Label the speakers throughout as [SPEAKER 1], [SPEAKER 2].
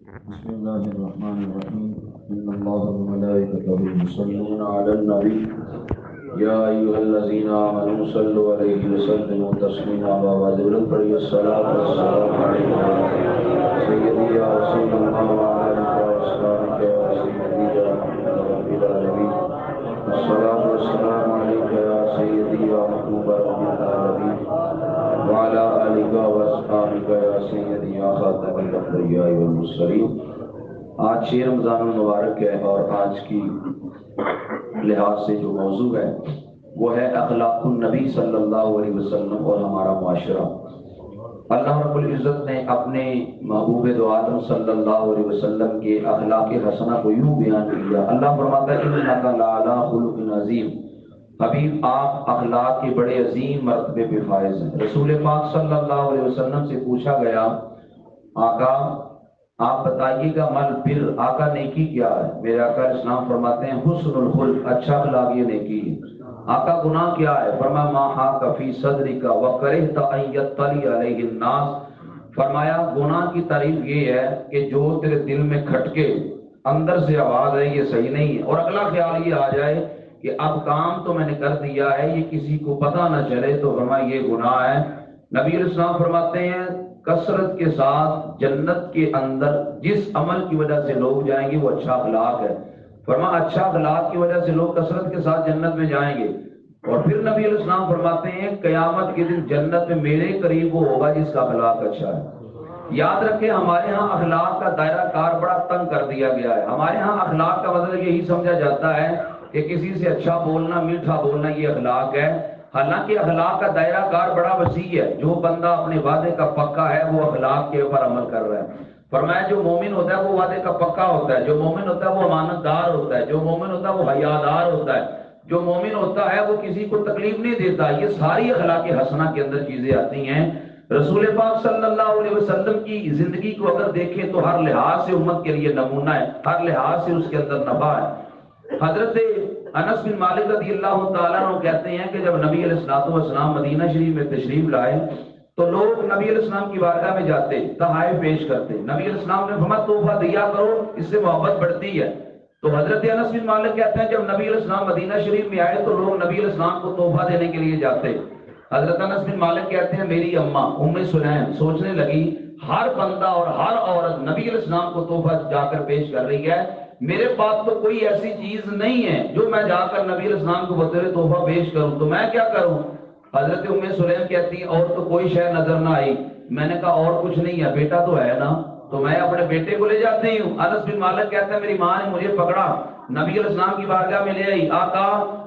[SPEAKER 1] بسم الله الرحمن الرحيم إن الله وملائكته يصلون على النبي يا أيها الذين آمنوا صلوا عليه وسلموا تسليما وبعد فلي الصلاة والسلام عليك سيدي يا رسول الله وعلى آلك وأصحابك يا سيدي يا رحمة رب العالمين الصلاة والسلام عليك يا سيدي يا محبوب رب العالمين وعلى آلك وأصحابك يا سيدي يا خاتم الأنبياء والمرسلين۔ آج 6 رمضان المبارک ہے اور آج کی لحاظ سے جو موضوع ہے وہ ہے اخلاق النبی صلی اللہ علیہ وسلم اور ہمارا معاشرہ۔ اللہ رب العزت نے اپنے محبوب دو عالم صلی اللہ علیہ وسلم کے اخلاق حسنہ کو یوں بیان کیا۔ اللہ فرماتا ہے انک لعلی خلق عظیم، حبیب آپ اخلاق کے بڑے عظیم مرتبے پہ فائز ہیں۔ رسول پاک صلی اللہ علیہ وسلم سے پوچھا گیا آقا آپ بتائیے گا مل پھر آقا نیکی کیا ہے؟ میرے آقا اسلام فرماتے ہیں حسن الخلق، اچھا اخلاق یہ نیکی ہے۔ آقا گناہ کیا ہے؟ فرمایا ما حاک فی صدرک وکرہت ان یطلع علیہ الناس، فرمایا گناہ کی تعریف یہ ہے کہ جو تیرے دل میں کھٹکے اندر سے آواز ہے یہ صحیح نہیں ہے، اور اگلا خیال یہ آ جائے کہ اب کام تو میں نے کر دیا ہے یہ کسی کو پتہ نہ چلے، تو فرمایا یہ گناہ ہے۔ نبی علیہ السلام فرماتے ہیں کثرت کے ساتھ جنت کے اندر جس عمل کی وجہ سے لوگ جائیں گے وہ اچھا اخلاق ہے۔ فرمایا اچھا اخلاق کی وجہ سے لوگ کثرت کے ساتھ جنت میں جائیں گے۔ اور پھر نبی علیہ السلام فرماتے ہیں قیامت کے دن جنت میں میرے قریب وہ ہوگا جس کا اخلاق اچھا ہے۔ یاد رکھیں ہمارے ہاں اخلاق کا دائرہ کار بڑا تنگ کر دیا گیا ہے۔ ہمارے ہاں اخلاق کا مطلب یہی سمجھا جاتا ہے کہ کسی سے اچھا بولنا، میٹھا بولنا یہ اخلاق ہے، حالانکہ اخلاق کا دائرہ کار بڑا وسیع ہے۔ جو بندہ اپنے وعدے کا پکا ہے وہ اخلاق کے اوپر عمل کر رہا ہے۔ فرمایا جو مومن ہوتا ہے وہ وعدے کا پکا ہوتا ہے، جو مومن ہوتا ہے وہ امانت دار ہوتا ہے، جو مومن ہوتا ہے وہ حیادار ہوتا ہے، جو مومن ہوتا ہے وہ کسی کو تکلیف نہیں دیتا۔ یہ ساری اخلاق حسنہ کے اندر چیزیں آتی ہیں۔ رسول پاک صلی اللہ علیہ وسلم کی زندگی کو اگر دیکھیں تو ہر لحاظ سے امت کے لیے نمونہ ہے، ہر لحاظ سے اس کے اندر نفع ہے۔ حضرت انس بن مالک رضی اللہ تعالیٰ عنہ کہتے ہیں کہ جب نبی علیہ السلام مدینہ شریف میں تشریف لائے تو لوگ نبی علیہ السلام کی بارگاہ میں جاتے، تحائف پیش کرتے۔ نبی علیہ السلام نے فرمایا تحفہ دیا کرو، اس سے محبت بڑھتی ہے۔ تو حضرت انس بن مالک کہتے ہیں جب نبی علیہ السلام مدینہ شریف میں آئے تو لوگ نبی علیہ السلام کو تحفہ دینے کے لیے جاتے۔ حضرت انس بن مالک کہتے ہیں میری اماں ام سلیم سوچنے لگی ہر بندہ اور ہر عورت نبی علیہ السلام کو تحفہ جا کر پیش کر رہی ہے، میرے پاس تو کوئی ایسی چیز نہیں ہے جو میں جا کر نبی علیہ السلام کو بطور تحفہ پیش کروں، تو میں کیا کروں؟ حضرت ام سلیم کہتی ہیں اور تو کوئی شے نظر نہ آئی۔ میں نے کہا اور کچھ نہیں ہے، بیٹا تو ہے نا، تو میں اپنے بیٹے کو لے جاتی ہوں۔ انس بن مالک کہتا ہے میری ماں نے مجھے پکڑا، نبی علیہ السلام کی بارگاہ میں لے آئی، آقا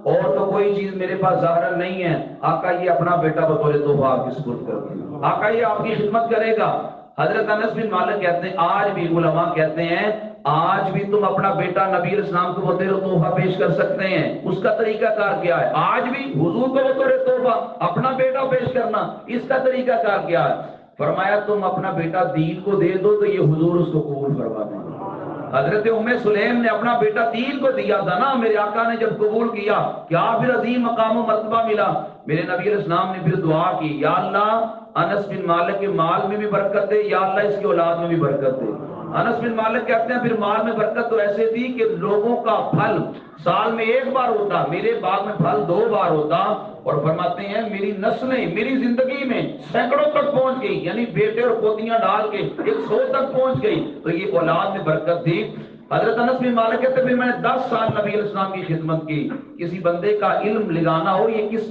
[SPEAKER 1] اور تو کوئی چیز میرے پاس ظاہر نہیں ہے، آقا یہ اپنا بیٹا بطور تحفہ آپ کی سپرد کرتی ہے، آقا یہ آپ کی خدمت کرے گا۔ حضرت انس بن مالک کہتے ہیں آج بھی علماء کہتے ہیں آج بھی تم اپنا بیٹا نبی علیہ السلام کو بطور تحفہ پیش کر سکتے ہیں۔ اس کا طریقہ کار کیا ہے؟ آج بھی حضور کو بطور تحفہ اپنا بیٹا پیش کرنا، اس کا طریقہ کار کیا ہے؟ فرمایا تم اپنا بیٹا دین کو دے دو تو یہ حضور اس کو قبول فرما دیں۔ حضرت ام سلیم نے اپنا بیٹا دین کو دیا تھا نا، میرے آقا نے جب قبول کیا کیا پھر عظیم مقام و مرتبہ ملا۔ میرے نبی علیہ السلام نے پھر دعا کی یا اللہ انس بن مالک کے مال میں بھی برکت دے، یا اللہ اس کی اولاد میں بھی برکت دے۔ انس بن مالک کہتے ہیں پھر مال میں برکت تو ایسے تھی کہ لوگوں کا پھل سال میں 1 بار ہوتا، میرے باغ میں پھل 2 بار ہوتا، اور فرماتے ہیں میری نسلیں میری زندگی میں سینکڑوں تک پہنچ گئی، یعنی بیٹے اور پوتیاں ڈال کے 100 تک پہنچ گئی، تو یہ اولاد میں برکت تھی۔ حضرت انس بن مالک کہتے ہیں پھر میں نے 10 سال نبی علیہ السلام کی خدمت کی۔ کسی بندے کا علم لگانا ہو یہ کس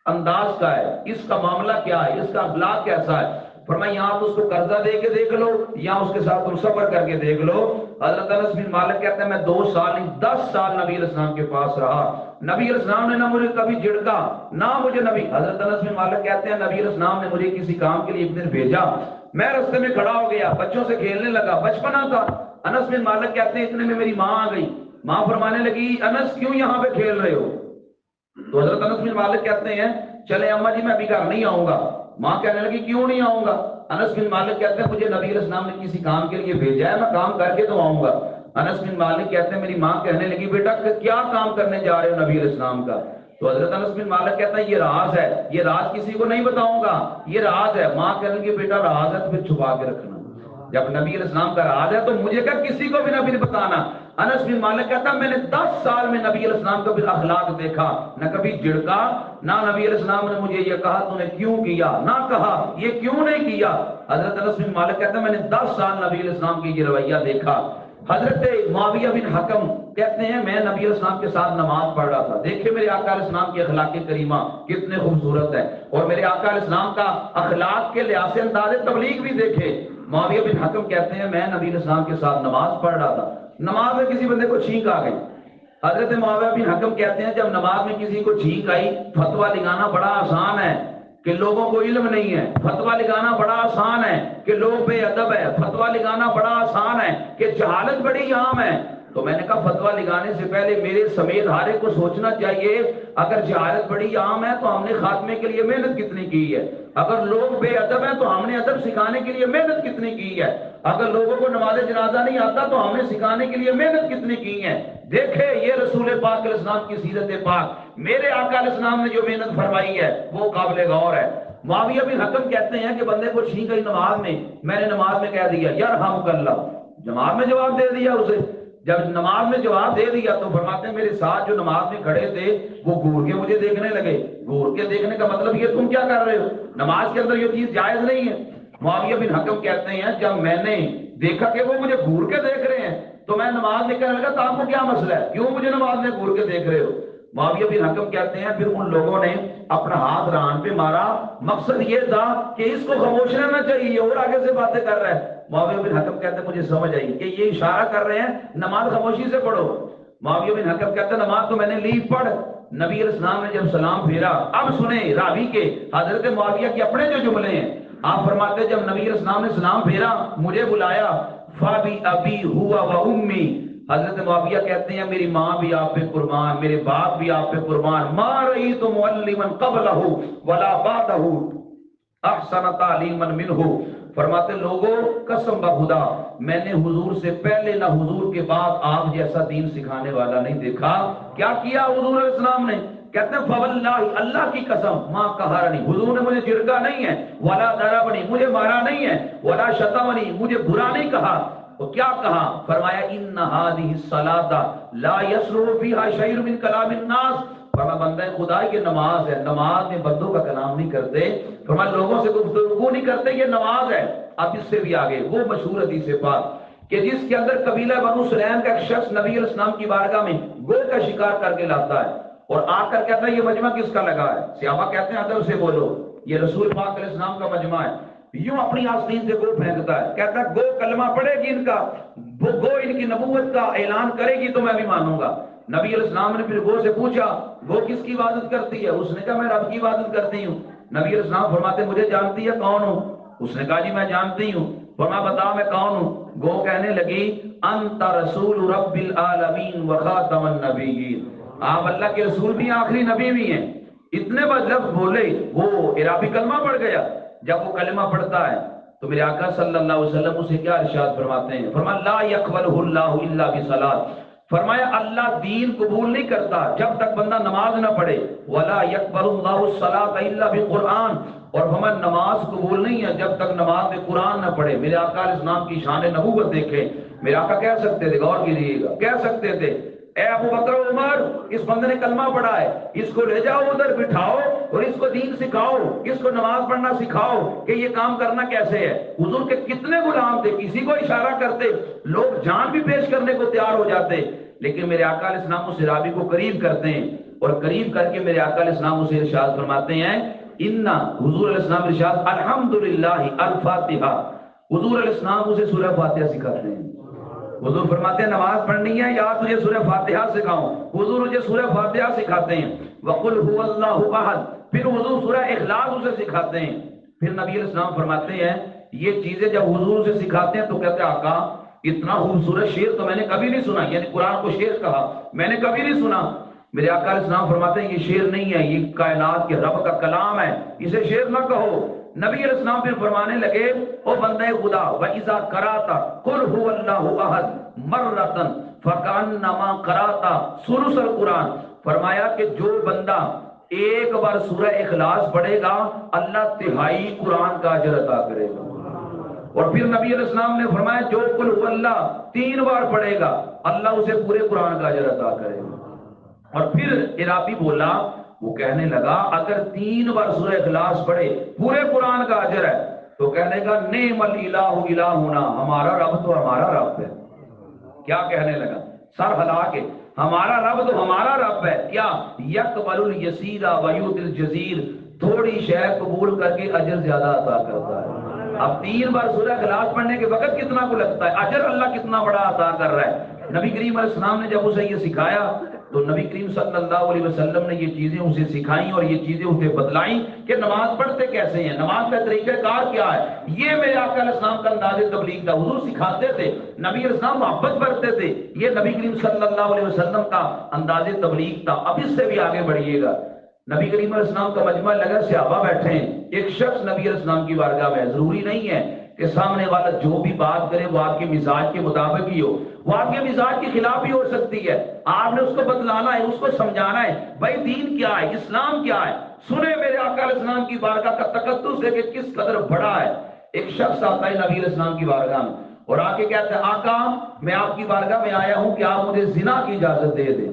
[SPEAKER 1] انداز کا ہے، اس کا معاملہ کیا ہے، اس کا اخلاق کیسا ہے؟ فرمایا یہاں تو اس کو قرضہ دے کے دیکھ لو یا اس کے ساتھ تم صبر کر کے دیکھ لو۔ حضرت انس بن مالک کہتے ہیں میں 2 سال نہیں 10 سال نبی علیہ السلام کے پاس رہا، نبی علیہ السلام نے نہ مجھے کبھی جھڑکا نہ مجھے نبی۔ حضرت انس بن مالک کہتے ہیں نبی علیہ السلام نے مجھے کسی کام کے لیے ایک دن بھیجا، میں رستے میں کھڑا ہو گیا، بچوں سے کھیلنے لگا، بچپنا تھا۔ انس بن مالک کہتے ہیں اتنے میں میری ماں آ گئی، ماں فرمانے لگی انس کیوں یہاں پہ کھیل رہے ہو؟ تو حضرت انس بن مالک کہتے ہیں چلے اماں جی میں ابھی گھر نہیں آؤں گا۔ ماں کہنے لگی کیوں نہیں آؤں گا؟ انس بن مالک کہتے ہیں مجھے نبی علیہ السلام نے کسی کام کے لیے بھیجا ہے، میں کام کر کے تو آؤں گا۔ انس بن مالک کہتے ہیں میری ماں کہنے لگی بیٹا کیا کام کرنے جا رہے ہو نبی علیہ السلام کا؟ تو حضرت انس بن مالک کہتا ہے یہ راز ہے، یہ راز کسی کو نہیں بتاؤں گا، یہ راز ہے۔ ماں کہنے لگی بیٹا راز ہے تو پھر چھپا کے رکھنا۔
[SPEAKER 2] جب نبی علیہ السلام کا راز ہے تو مجھے کیا کسی کو بھی نبی نے بتانا. انس بن مالک کہتا میں نے 10 سال میں نبی علیہ السلام کا پھر اخلاق دیکھا، نہ کبھی جھڑکا، نہ نبی علیہ السلام نے مجھے یہ کہا تو نے کیوں کیا، نہ کہا یہ کیوں نہیں کیا. حضرت انس بن مالک کہتا میں نے 10 سال نبی علیہ السلام کی یہ رویہ دیکھا. حضرت معاویہ بن حکم کہتے ہیں میں نبی علیہ السلام کے ساتھ نماز پڑھ رہا تھا. دیکھیں میرے آقا علیہ السلام کی اخلاق کریمہ کتنے خوبصورت ہے، اور میرے آقا علیہ السلام کا اخلاق کے لحاظ سے انداز تبلیغ بھی دیکھے. معاویہ بن حکم کہتے ہیں میں نبی علیہ السلام کے ساتھ نماز پڑھ رہا تھا، نماز میں کسی بندے کو چھینک آ گئی. حضرت معاویہ بن حکم کہتے ہیں جب نماز میں کسی کو چھینک آئی، فتویٰ لگانا بڑا آسان ہے کہ لوگوں کو علم نہیں ہے، فتویٰ لگانا بڑا آسان ہے کہ لوگ بے ادب ہے، فتویٰ لگانا بڑا آسان ہے کہ جہالت بڑی عام ہے. تو میں نے کہا فتویٰ لگانے سے پہلے میرے سمیت ہر ایک کو سوچنا چاہیے اگر جہالت بڑی عام ہے تو ہم نے خاتمے کے لیے محنت کتنی کی ہے، اگر لوگ بے ادب ہیں تو ہم نے ادب سکھانے کے لیے محنت کتنی کی ہے، اگر لوگوں کو نماز جنازہ نہیں آتا تو ہم نے سکھانے کے لیے محنت کتنی کی ہے. دیکھے یہ رسول پاک علیہ السلام کی سیرت پاک، میرے آقا علیہ السلام نے جو محنت فرمائی ہے وہ قابل غور ہے. معاویہ بن حکم کہتے ہیں کہ بندے کو چھینک گئی نماز میں نے نماز میں کہہ دیا یرحمک اللہ، جماعت میں جواب دے دیا اسے. جب نماز میں جواب دے دیا تو فرماتے ہیں میرے ساتھ جو نماز میں کھڑے تھے وہ گور کے مجھے دیکھنے لگے. گور کے دیکھنے کا مطلب یہ تم کیا کر رہے ہو، نماز کے اندر یہ چیز جائز نہیں ہے. معاویہ بن حکم کہتے ہیں جب میں نے دیکھا کہ وہ مجھے گور کے دیکھ رہے ہیں تو میں نماز میں کہنے لگا تو آپ کو کیا مسئلہ ہے، کیوں مجھے نماز میں گور کے دیکھ رہے ہو. معاویہ بن حکم کہتے ہیں پھر ان لوگوں نے اپنا ہاتھ ران پہ مارا، مقصد یہ تھا کہ اس کو خاموش رہنا چاہیے اور آگے سے باتیں کر رہا ہے. معاویہ بن حکم کہتے ہیں مجھے سمجھ آئی کہ یہ اشارہ کر رہے ہیں نماز خاموشی سے پڑھو. معاویہ بن حکم کہتے ہیں نماز تو میں نے لی پڑھ. نبی علیہ السلام نے جب سلام پھیرا، اب سنیں راوی کے حضرت معاویہ کے اپنے جو جملے ہیں، آپ فرماتے ہیں جب نبی علیہ السلام نے سلام پھیرا مجھے بلایا، فابی ابی ہوا و امی، حضرت معاویہ کہتے ہیں میری ماں بھی آپ پہ قربان، میرے باپ بھی آپ پہ قربان، ما رأیت معلما قبلہ ولا بعدہ احسن تعلیما منہ. فرماتے لوگوں قسم بخدا میں نے حضور سے پہلے نہ حضور کے بعد آپ جیسا دین سکھانے والا نہیں دیکھا. کیا کیا حضور علیہ السلام نے، کہتے ہیں فواللہ اللہ کی قسم ما قہرنی، حضور نے مجھے جھڑکا نہیں ہے، ولا ضربنی مجھے مارا نہیں ہے، ولا شتمنی مجھے برا نہیں کہا. تو کیا کہا، فرمایا ان هذه الصلاۃ لا يصلح فيها شيء من كلام الناس. فرمایا بندہ خدا کی نماز ہے، نماز میں بندوں کا کلام نہیں کرتے، فرمایا لوگوں سے گفتگو نہیں کرتے، یہ نماز ہے. اب اس سے بھی آگے وہ مشہور حدیث پاک کہ جس کے اندر قبیلہ بنو سلیم کا ایک شخص نبی علیہ السلام کی بارگاہ میں گو کا شکار کر کے لاتا ہے اور آ کر کہتا ہے یہ مجمع کس کا لگا ہے. صحابہ کہتے ہیں ادب سے بولو یہ رسول پاک علیہ السلام کا مجمع ہے. یوں اپنی آستین سے گو پھینکتا ہے، کہتا ہے گو کلمہ پڑھے گی ان کا، گو ان کی نبوت کا اعلان کرے گی تو میں بھی مانوں گا. نبی علیہ السلام نے پھر گو سے پوچھا گو کس کی عبادت کرتی ہے، اس نے کہا میں رب کی عبادت کرتی ہوں. نبی علیہ السلام فرماتے مجھے جانتی ہے کون ہوں، اس نے کہا جی میں جانتی ہوں. فرمایا بتا میں کون ہوں. گو کہنے لگی انت رسول رب العالمین و خاتم النبیین، آپ اللہ کے رسول بھی آخری نبی بھی ہیں. اتنے بعد لفظ بولے وہ عربی کلمہ پڑھ گیا. جب وہ کلمہ پڑھتا ہے تو میرے آقا صلی اللہ علیہ وسلم اسے کیا ارشاد فرماتے ہیں، فرمایا لا يقبلہ اللہ الا بصلاۃ، فرمایا اللہ دین قبول نہیں کرتا جب تک بندہ نماز نہ پڑھے، ولا يقبل اللہ الصلاۃ الا بقرآن، اور فرمایا نماز قبول نہیں ہے جب تک نماز میں قرآن نہ پڑھے. میرے آقا علیہ السلام کی شان نبوت دیکھیں، میرے آقا کہہ سکتے تھے، غور کیجیے گا، کہہ سکتے تھے اے ابو بکر و عمر اس بندے نے کلمہ پڑھا ہے، اس کو لے جاؤ ادھر بٹھاؤ اور اس کو دین سکھاؤ، اس کو نماز پڑھنا سکھاؤ کہ یہ کام کرنا کیسے ہے. حضور کے کتنے غلام تھے، کسی کو اشارہ کرتے لوگ جان بھی پیش کرنے کو تیار ہو جاتے. لیکن میرے آقا علیہ السلام اس صحابی کو قریب کرتے ہیں اور قریب کر کے میرے آقا علیہ السلام اسے ارشاد فرماتے ہیں انا، حضور علیہ السلام ارشاد الحمدللہ الفاتحہ، حضور علیہ السلام اسے سورہ فاتحہ سکھاتے ہیں. حضور فرماتے ہیں نماز پڑھنی ہے یا تجھے سورہ فاتحہ سکھاؤں، حضور مجھے سورہ فاتحہ سکھاتے ہیں. وقل هو اللہ احد، پھر حضور سورہ اخلاص اسے سکھاتے ہیں. پھر نبی علیہ السلام فرماتے ہیں یہ چیزیں جب حضور سے سکھاتے ہیں تو کہتے ہیں آقا اتنا خوبصورت شعر تو میں نے کبھی نہیں سنا، یعنی قرآن کو شعر کہا میں نے کبھی نہیں سنا. میرے آقا علیہ السلام فرماتے ہیں یہ شعر نہیں ہے، یہ کائنات کے رب کا کلام ہے، اسے شعر نہ کہو. نبی علیہ السلام پھر فرمانے لگے او بندہ خدا وَإِذَا قَرَأْتَ قُلْ هُوَ اللَّهُ أَحَدٌ مَرَّةً فَكَأَنَّمَا قَرَأْتَ ثُلُثَ القرآن، فرمایا کہ جو بندہ ایک بار سورہ اخلاص پڑھے گا اللہ تہائی قرآن کا اجر عطا کرے گا. اور پھر نبی علیہ السلام نے فرمایا جو قل هو اللہ 3 بار پڑھے گا اللہ اسے پورے قرآن کا اجر عطا کرے گا۔ اور پھر عراقی بولا، وہ کہنے لگا اگر 3 بار سورہ اخلاص پڑھے پورے قرآن کا اجر ہے تو کہنے کا نعم الالہ الہنا، ہمارا رب تو ہمارا رب ہے۔ کیا کہنے لگا؟ سر ہلا کے، ہمارا رب تو ہمارا رب ہے۔ کیا؟ یقبل الیسیر ویؤتی الجزیر، تھوڑی شے قبول کر کے اجر زیادہ عطا کرتا ہے۔ اب 3 بار سورہ اخلاص پڑھنے کے وقت کتنا کو لگتا ہے، اجر اللہ کتنا بڑا عطا کر رہا ہے۔ نبی کریم علیہ السلام نے جب اسے یہ سکھایا تو نبی کریم صلی اللہ علیہ وسلم نے یہ چیزیں اسے سکھائیں اور یہ چیزیں اسے بتلائیں کہ نماز پڑھتے کیسے ہیں، نماز کا طریقہ کار کیا ہے۔ یہ میرے آقا علیہ السلام کا انداز تبلیغ تھا، حضور سکھاتے تھے، نبی علیہ السلام محبت کرتے تھے، یہ نبی کریم صلی اللہ علیہ وسلم کا انداز تبلیغ تھا۔ اب اس سے بھی آگے بڑھیے گا، نبی کریم علیہ السلام کا مجمع لگا، صحابہ بیٹھے ہیں، ایک شخص نبی علیہ السلام کی بارگاہ میں، ضروری نہیں ہے کہ سامنے والا جو بھی بات کرے وہ آپ کے مزاج کے مطابق ہی ہو، وہ آپ کے مزاج کے خلاف بھی ہو سکتی ہے۔ آپ نے اس کو بتلانا ہے، اس کو سمجھانا ہے بھائی دین کیا ہے، اسلام کیا ہے۔ سنے میرے آقا علیہ السلام کی بارگاہ کا تقدس ہے کہ کس قدر بڑا ہے۔ ایک شخص آتا ہے نبی علیہ السلام کی بارگاہ میں اور آ کے کہتا ہے آقا میں آپ کی بارگاہ میں آیا ہوں کہ آپ مجھے زنا کی اجازت دے دیں۔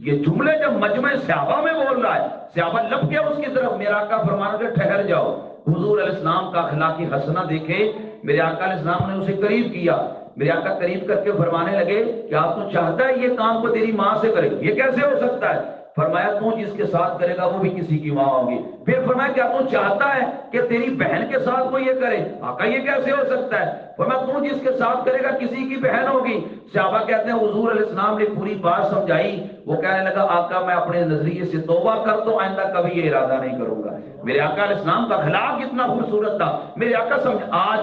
[SPEAKER 2] یہ جملے جب مجمع صحابہ میں بول رہا ہے، صحابہ لپ کے اس کی طرف، میرا آقا فرمانا کہ ٹھہر جاؤ۔ حضور علیہ السلام کا اخلاقی حسنہ دیکھے، میرے آقا علیہ السلام نے اسے قریب کیا، میرے آقا قریب کر کے فرمانے لگے کہ آپ تو چاہتا ہے یہ کام کو تیری ماں سے کرے، یہ کیسے ہو سکتا ہے؟ فرمایا تو جس کے ساتھ کرے گا وہ بھی کسی کی ماں ہوگی۔ پھر فرمایا کیا تو چاہتا ہے کہ تیری بہن کے ساتھ وہ یہ کرے؟ آقا یہ کیسے ہو سکتا ہے؟ فرمایا تو جس کے ساتھ کرے گا کسی کی بہن ہوگی۔ صحابہ کہتے ہیں حضور علیہ السلام نے پوری بات سمجھائی، وہ کہنے لگا آقا میں اپنے نظریے سے توبہ کر تو آئندہ کبھی یہ ارادہ نہیں کروں گا۔ میرے آقا علیہ السلام کا اخلاق کتنا خوبصورت تھا۔ میرے آقا سمجھ، آج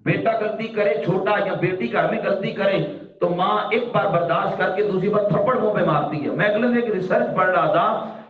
[SPEAKER 2] بیٹا غلطی کرے چھوٹا یا بیٹی گھر میں غلطی کرے تو ماں ایک بار برداشت کر کے دوسری بار تھپڑ منہ پہ مارتی ہے۔ میں اگلے دن ایک ریسرچ پڑھ رہا تھا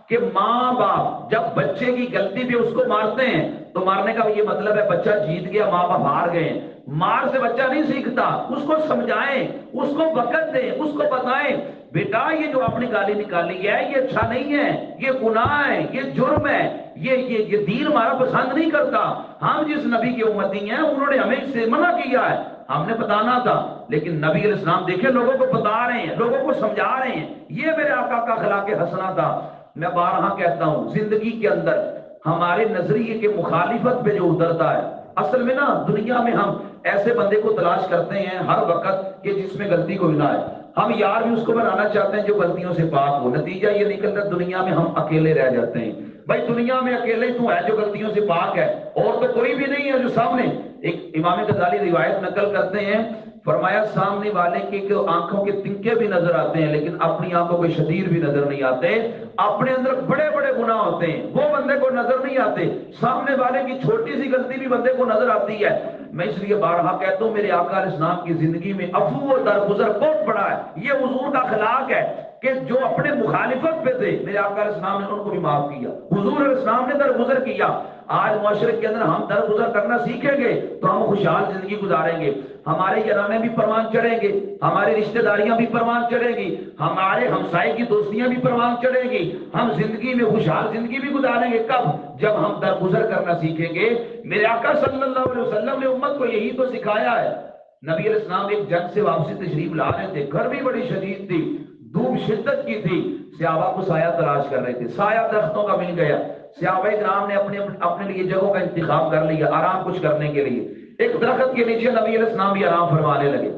[SPEAKER 2] کہ ماں باپ جب بچے کی غلطی پہ اس کو مارتے ہیں تو مارنے کا یہ مطلب ہے بچہ جیت گیا، ماں باپ ہار گئے۔ مار سے بچہ نہیں سیکھتا، اس کو سمجھائیں، اس کو وقت دیں، اس کو بتائیں بیٹا یہ جو اپنی گالی نکالی ہے یہ اچھا نہیں ہے، یہ گناہ ہے، یہ جرم ہے، یہ دین ہمارا پسند نہیں کرتا۔ ہم جس نبی کی امتی ہیں انہوں نے ہمیں اس سے منع کیا ہے، ہم نے بتانا تھا، لیکن نبی علیہ السلام دیکھیں لوگوں کو بتا رہے ہیں، لوگوں کو سمجھا رہے ہیں۔ یہ میرے آقا کا اخلاق حسنہ تھا۔ میں بارہا کہتا ہوں زندگی کے اندر ہمارے نظریے کے مخالفت پہ جو اترتا ہے، اصل میں نا دنیا میں ہم ایسے بندے کو تلاش کرتے ہیں ہر وقت کہ جس میں غلطی کوئی نہ آئے، ہم یار بھی اس کو بنانا چاہتے ہیں جو غلطیوں سے پاک ہو۔ نتیجہ یہ نکلتا ہے دنیا میں ہم اکیلے رہ جاتے ہیں۔ بھائی دنیا میں اکیلے تو ہے جو غلطیوں سے پاک ہے، اور تو کوئی بھی نہیں ہے جو سامنے۔ ایک امام غزالی روایت نقل کرتے ہیں، فرمایا سامنے والے کے آنکھوں کے تنکے بھی نظر آتے ہیں لیکن اپنی آنکھوں کے شدیر بھی نظر نہیں آتے، اپنے اندر بڑے بڑے گناہ ہوتے ہیں وہ بندے کو نظر نہیں آتے، سامنے والے کی چھوٹی سی غلطی بھی بندے کو نظر آتی ہے۔ میں اس لیے بارہا کہتا ہوں میرے آقا علیہ السلام کی زندگی میں عفو و درگزر بہت بڑا ہے۔ یہ حضور کا اخلاق ہے کہ جو اپنے مخالفت پہ تھے میرے آقا علیہ السلام نے ان کو بھی معاف کیا، حضور علیہ السلام نے درگزر کیا۔ آج معاشرے کے اندر ہم درگزر کرنا سیکھیں گے تو ہم خوشحال زندگی گزاریں گے، ہمارے یارانے بھی پروان چڑھیں گے، ہماری رشتہ داریاں بھی پروان چڑھیں گی، ہمارے ہمسائے کی دوستیاں بھی پروان چڑھیں گی، ہم زندگی میں خوشحال زندگی بھی گزاریں گے۔ کب؟ جب ہم درگزر کرنا سیکھیں گے۔ میرے آقا صلی اللہ علیہ وسلم نے امت کو یہی تو سکھایا ہے۔ نبی علیہ السلام ایک جنگ سے واپسی تشریف لا رہے تھے، گرمی بڑی شدید تھی، دھوپ شدت کی تھی، صحابہ کو سایہ تلاش کر رہے تھے، سایہ درختوں کا مل گیا، صحابہ کرام نے اپنے لیے جگہوں کا انتخاب کر لیا آرام کچھ کرنے کے لیے۔ ایک درخت کے نیچے نبی علیہ السلام بھی آرام فرمانے لگے۔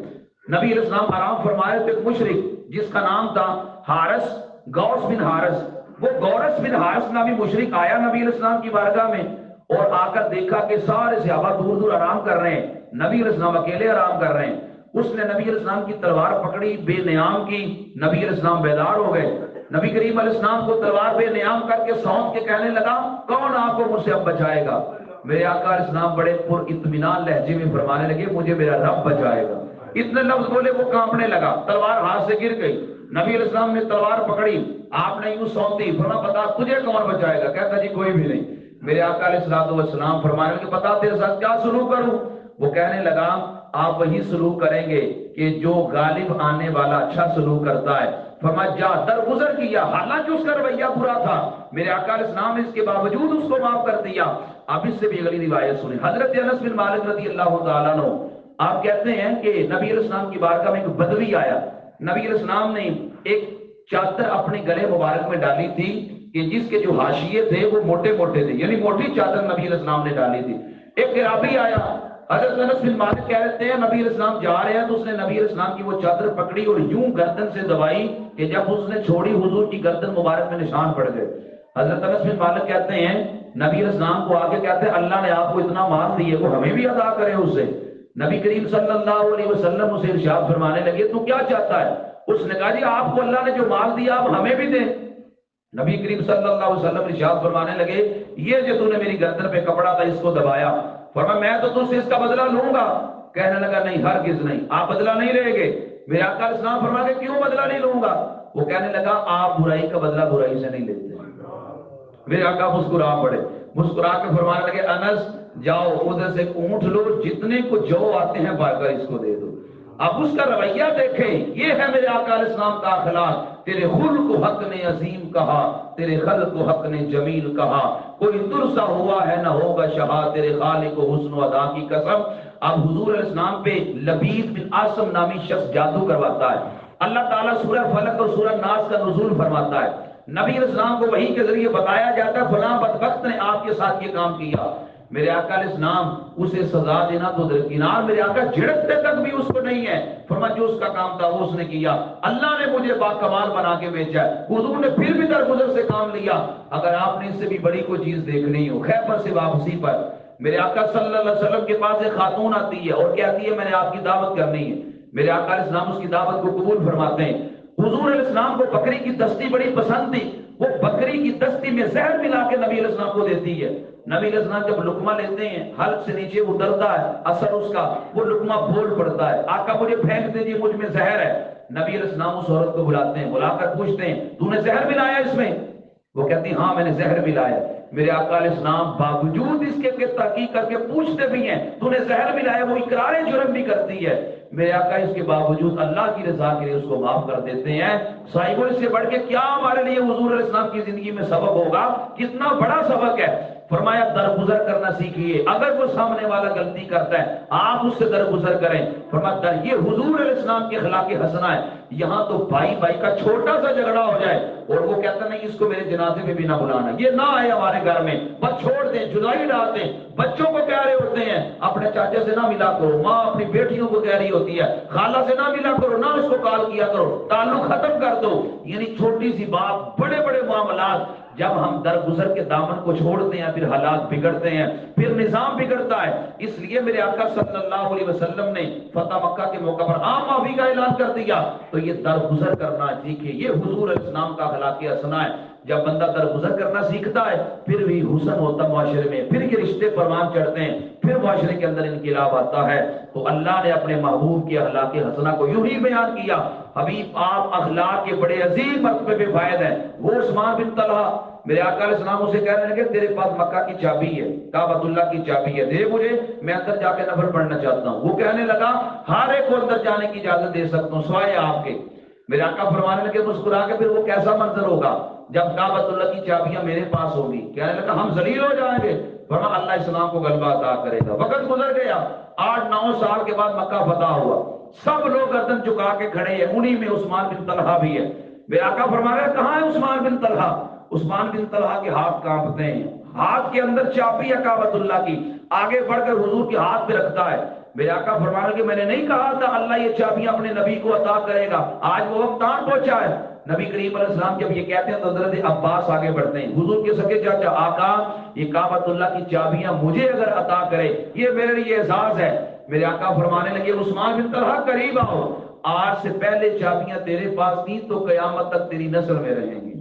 [SPEAKER 2] نبی علیہ السلام آرام فرما رہے تھے، ایک مشرک جس کا نام تھا حارث، غوث بن حارث، وہ غورث بن حارث نامی مشرک آیا نبی علیہ السلام کی بارگاہ میں اور آ کر دیکھا کہ سارے صحابہ دور دور آرام کر رہے ہیں، نبی علیہ السلام اکیلے آرام کر رہے ہیں۔ اس نے نبی علیہ السلام کی تلوار پکڑی، بے نیام کی، نبی علیہ السلام بیدار ہو گئے۔ نبی کریم علیہ السلام کو تلوار بے نیام کر کے سونپ کے کہنے لگا کون آپ کو مجھ سے اب بچائے گا؟ میرے آقا علیہ السلام بڑے پر اطمینان لہجے میں فرمانے لگے مجھے میرا رب بچائے گا۔ اتنے لفظ بولے وہ کانپنے لگا، تلوار ہاتھ سے گر گئی۔ نبی علیہ السلام نے تلوار پکڑی، آپ نے یوں سونپی، فرمایا بتا تجھے کون بچائے گا؟ کہتا جی کوئی بھی نہیں۔ میرے آقا علیہ السلام فرمانے لگے بتا تیرے ساتھ کیا سلوک کروں؟ وہ کہنے لگا آپ وہی سلوک کریں گے کہ جو غالب آنے والا اچھا سلوک کرتا ہے۔ فرمایا جا، درگزر کیا، حالانکہ اس کا رویہ برا تھا، میرے آقا علیہ السلام نے اس کے باوجود اس کو معاف کر دیا۔ اب اس سے بھی اگلی روایت سنیں. حضرت انس بن مالک رضی اللہ تعالیٰ عنہ آپ کہتے ہیں کہ نبی علیہ السلام کی بارگاہ میں ایک بدوی آیا. نبی علیہ السلام نے ایک چادر اپنے گلے مبارک میں ڈالی تھی کہ جس کے جو حاشیے تھے وہ موٹے موٹے تھے، یعنی موٹی چادر نبی علیہ السلام نے ڈالی تھی. ایک اعرابی آیا، حضرت انس بن مالک کہتے ہیں نبی علیہ السلام جا رہے ہیں تو اس نے نبی علیہ السلام کی وہ چادر پکڑی اور یوں گردن سے دبائی کہ جب اس نے چھوڑی حضور کی گردن مبارک میں نشان پڑ گئے. حضرت انس بن مالک کہتے ہیں نبی علیہ السلام کو آگے کہتے ہیں اللہ نے آپ کو اتنا مال دیے وہ ہمیں بھی ادا کرے اس سے. نبی کریم صلی اللہ علیہ وسلم اسے ارشاد فرمانے لگے تو کیا چاہتا ہے؟ اس نے کہا جی آپ کو اللہ نے جو مال دیا آپ ہمیں بھی دیں. نبی کریم صلی اللہ علیہ وسلم ارشاد فرمانے لگے یہ جو تو نے میری گردن پہ کپڑا تھا اس کو دبایا، فرمایا میں تو تجھ سے اس کا بدلہ لوں گا. کہنے لگا نہیں ہرگز نہیں، آپ بدلہ نہیں لیں گے. میرے آقا علیہ السلام فرمایا کہ کیوں بدلہ نہیں لوں گا؟ وہ کہنے لگا آپ برائی کا بدلہ برائی سے نہیں لیتے. میرے آقا مسکرا پڑے، مسکرا کے فرمانے لگے انس جاؤ ادھر سے اونٹ لو، جتنے کو جو آتے ہیں بار بار اس کو دے دو. اب اس کا رویہ دیکھیں، یہ ہے میرے آقا علیہ السلام کا اخلاق. تیرے خلق کو حق نے عظیم کہا، تیرے خلق کو حق نے جمیل کہا، کوئی ترسا ہوا ہے نہ ہوگا شہا، تیرے خالق کو حسن و ادا کی قسم. اب حضور علیہ السلام پہ لبید بن عاصم نامی شخص جادو کرواتا ہے. اللہ تعالیٰ سورہ فلق اور سورہ ناس کا نزول فرماتا ہے. نبی علیہ السلام کو وحی کے ذریعے بتایا جاتا ہے فلاں بدبخت نے آپ کے ساتھ یہ کام کیا. میرے آقا علیہ السلام اسے سزا دینا تو درکنار، میرے آقا جھڑکتے تک بھی اس کو نہیں ہے. فرمایا جو اس کا کام تھا وہ اس نے کیا، اللہ نے مجھے باکمال بنا کے بھیجا ہے. حضور نے پھر بھی درگزر سے کام لیا. اگر آپ نے اس سے بھی بڑی کوئی چیز دیکھنی ہو، خیبر سے واپسی پر میرے آقا صلی اللہ علیہ وسلم کے پاس ایک خاتون آتی ہے اور کہتی ہے میں نے آپ کی دعوت کرنی ہے. میرے آقا علیہ السلام اس کی دعوت کو قبول فرماتے ہیں. حضور علیہ السلام کو بکری کی دستی بڑی پسند تھی، وہ بکری کی دستی میں زہر ملا کے نبی علیہ السلام کو دیتی ہے. نبی علیہ السلام جب لقمہ لیتے ہیں حلق سے نیچے اترتا ہے اثر اس کا، وہ لقمہ بھول پڑتا ہے. آقا مجھے پھینک دیجیے مجھ میں زہر ہے. نبی علیہ السلام اس عورت کو بلاتے ہیں، بلا کر پوچھتے ہیں تو نے زہر ملایا اس میں؟ وہ کہتی ہیں ہاں میں نے زہر ملایا. میرے آقا علیہ السلام باوجود اس کے کہ تحقیق کر کے پوچھتے بھی ہیں تو نے زہر ملایا، وہ اقرار جرم بھی کرتی ہے. میرے آقا اس کے باوجود اللہ کی رضا کے لیے اس کو معاف کر دیتے ہیں. صاحبوں اس سے بڑھ کے کیا ہمارے لیے حضور علیہ السلام کی زندگی میں سبق ہوگا؟ کتنا بڑا سبق ہے. فرمایا درگزر کرنا سیکھیے. اگر وہ سامنے والا غلطی کرتا ہے آپ اس سے درگزر کریں. فرمایا یہ حضور علیہ السلام کے اخلاق حسنہ ہے. یہاں تو بھائی بھائی کا چھوٹا سا جھگڑا ہو جائے اور وہ کہتا نہیں اس کو میرے جنازے میں بھی نہ بلانا، یہ نہ آئے ہمارے گھر میں، بس چھوڑ دیں، جدائی ڈال دیں. بچوں کو کہہ رہے ہوتے ہیں اپنے چاچا سے نہ ملا کرو، ماں اپنی بیٹیوں کو کہہ رہی ہوتی ہے خالہ سے نہ ملا کرو، نہ اس کو کال کیا کرو، تعلق ختم کر دو. یعنی چھوٹی سی بات، بڑے بڑے معاملات جب ہم درگزر کے دامن کو چھوڑتے ہیں پھر حالات بگڑتے ہیں، پھر نظام بگڑتا ہے. اس لیے میرے آقا صلی اللہ علیہ وسلم نے فتح مکہ کے موقع پر عام معافی کا اعلان کر دیا. تو یہ درگزر کرنا سیکھے، یہ حضور علیہ السلام کا اخلاق حسنہ ہے. جب بندہ درگزر کرنا سیکھتا ہے پھر بھی حسن ہوتا معاشرے میں، پھر یہ رشتے پروان چڑھتے ہیں، پھر معاشرے کے اندر انقلاب آتا ہے. تو اللہ نے اپنے محبوب کے اخلاق حسنہ کو یوں ہی بیان کیا. حبیب آپ اخلاق کے بڑے عظیم مرتبے پہ فائد ہیں. وہ عثمان بن طلحہ میرے آقا علیہ السلام اسے کہنے لگے تیرے پاس مکہ کی چابی ہے، کعبۃ اللہ کی چابی ہے، دے مجھے، میں اندر جا کے نفل پڑھنا چاہتا ہوں. وہ کہنے لگا ہر ایک کو اندر جانے کی اجازت دے سکتا ہوں سوائے آپ کے. میرے آقا فرمانے لگے مسکرا کے پھر وہ کیسا منظر ہوگا جب کعبۃ اللہ کی چابیاں میرے پاس ہوگی؟ کہنے لگا ہم ذلیل ہو جائیں گے. فرمایا اللہ اسلام کو غلبہ عطا کرے گا. وقت گزر گیا، 8-9 سال کے بعد مکہ فتح ہوا. سب لوگ گردن چکا کے کھڑے ہیں، انہی میں عثمان بن طلحہ بھی ہے. میرے آقا فرما رہے کہاں ہے عثمان بن طلحہ؟ عثمان بن طلحہ کے ہاتھ کانپتے ہیں، ہاتھ کے اندر چابی ہے کعبۃ اللہ کی، آگے بڑھ کر حضور کے ہاتھ پہ رکھتا ہے. میرے آقا فرما رہے کہ میں نے نہیں کہا تھا اللہ یہ چابیاں اپنے نبی کو عطا کرے گا؟ آج وہ وقت آن پہنچا ہے. نبی کریم علیہ السلام جب یہ کہتے ہیں تو حضرت عباس آگے بڑھتے ہیں، حضور کے سگے چاچا، آقا یہ کعبۃ اللہ کی چابیاں مجھے اگر عطا کرے یہ میرے لیے اعزاز ہے. میرے آقا فرمانے لگے عثمان بن طلحہ قریب آؤ، آج سے پہلے چابیاں تیرے پاس تھیں تو قیامت تک تیری نسل میں رہیں گی.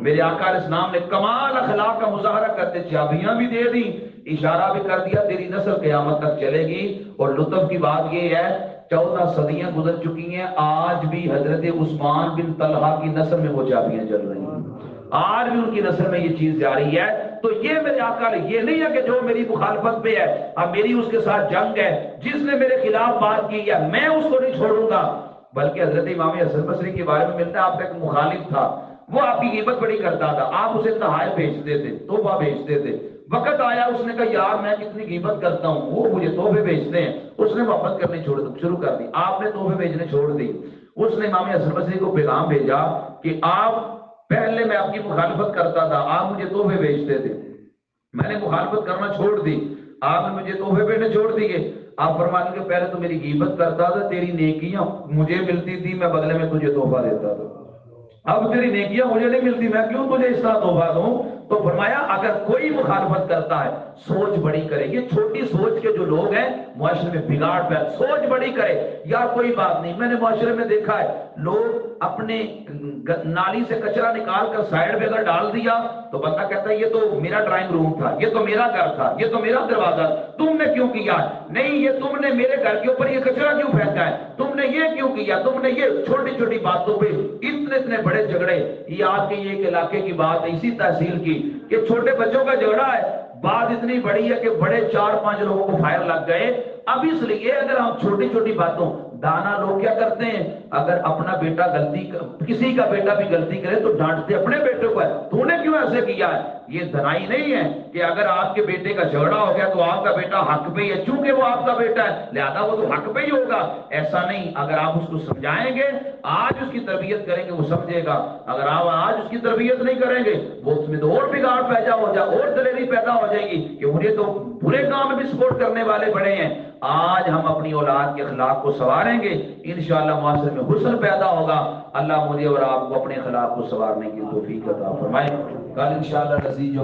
[SPEAKER 2] میرے آقا علیہ السلام نے کمال اخلاق کا مظاہرہ کرتے چابیاں بھی دے دی، اشارہ بھی کر دیا تیری نسل قیامت تک چلے گی. اور لطف کی بات یہ ہے 14 صدیاں گزر چکی ہیں، آج بھی حضرت عثمان بن طلحہ کی نسل میں وہ چابیاں چل رہی ہیں، آج بھی ان کی نسل میں یہ چیز جاری ہے. تو یہ میرے آقا نے یہ نہیں ہے کہ جو میری مخالفت پہ ہے اب میری اس کے ساتھ جنگ ہے، جس نے میرے خلاف بات کی ہے میں اس کو نہیں چھوڑوں گا. بلکہ حضرت امام حسن بصری کے بارے میں ملتا ہے آپ کا ایک مخالف تھا، وہ آپ کی غیبت بڑی کرتا تھا، آپ اسے تحائف بھیجتے تھے، تحفہ بھیجتے تھے. وقت آیا اس نے کہا یار میں کتنی غیبت کرتا ہوں، وہ مجھے تحفے بھیجتے ہیں، اس نے محبت کرنی شروع کر دی، آپ نے تحفے بھیجنے چھوڑ دی۔ اس نے امام حسن بصری کو پیغام بھیجا کہ آپ پہلے میں آپ کی مخالفت کرتا تھا، آپ مجھے تحفے بھیجتے تھے، میں نے مخالفت کرنا چھوڑ دی، آپ نے مجھے تحفے بھیجنے چھوڑ دیے۔ آپ فرماتے کہ پہلے تو میری غیبت کرتا تھا، تیری نیکیاں مجھے ملتی تھی، میں بدلے میں تجھے تحفہ دیتا تھا، اب تیری نیکیاں مجھے نہیں ملتی، میں کیوں تجھے اس طرح تحفہ دوں؟ تو فرمایا اگر کوئی مخالفت کرتا ہے سوچ بڑی کرے، یہ چھوٹی سوچ کے جو لوگ ہیں معاشرے میں بگاڑ پہ، سوچ بڑی کرے، یا کوئی بات نہیں۔ میں نے معاشرے میں دیکھا ہے لوگ اپنے نالی سے کچرا نکال کر سائڈ پہ اگر ڈال دیا تو بندہ کہتا ہے یہ تو میرا ڈرائنگ روم تھا، یہ تو میرا گھر تھا، یہ تو میرا دروازہ، تم نے کیوں کیا؟ نہیں، یہ تم نے میرے گھر کے اوپر یہ کچرا کیوں پھینکا ہے، تم نے یہ کیوں کیا، تم نے یہ چھوٹی چھوٹی باتوں پہ اتنے بڑے جھگڑے۔ یہ آپ کے یہ ایک علاقے کی بات ہے، اسی تحصیل کی، کہ چھوٹے بچوں کا جھگڑا ہے، بات اتنی بڑی ہے کہ بڑے 4-5 لوگوں کو فائر لگ گئے۔ اب اس لیے اگر ہم چھوٹی چھوٹی باتوں، دانا لوگ کیا کرتے ہیں، اگر اپنا بیٹا کسی کا بیٹا بھی غلطی کرے تو ڈانٹتے اپنے بیٹے کو ہے، تو نے کیوں ایسے کیا ہے۔ یہ دنائی نہیں ہے کہ اگر آپ کے بیٹے کا جھگڑا ہو گیا تو آپ کا بیٹا حق پہ ہی ہے، چونکہ وہ آپ کا بیٹا ہے لہذا وہ تو حق پہ ہی ہوگا، ایسا نہیں۔ اگر آپ اس کو سمجھائیں گے، آج اس کی تربیت کریں گے، وہ سمجھے گا۔ اگر آپ آج اس کی تربیت نہیں کریں گے، وہ اس میں تو اور بگاڑ پیدا ہو جائے، اور دلیری پیدا ہو جائے گی کہ مجھے تو برے کام میں بھی سپورٹ کرنے والے بڑے ہیں۔ آج ہم اپنی اولاد کے اخلاق کو سنواریں گے، انشاءاللہ معاشرے میں حسن پیدا ہوگا۔ اللہ مجھے اور آپ کو اپنے اخلاق کو سنوارنے کی توفیق عطا فرمائے۔ کل انشاءاللہ نزید جو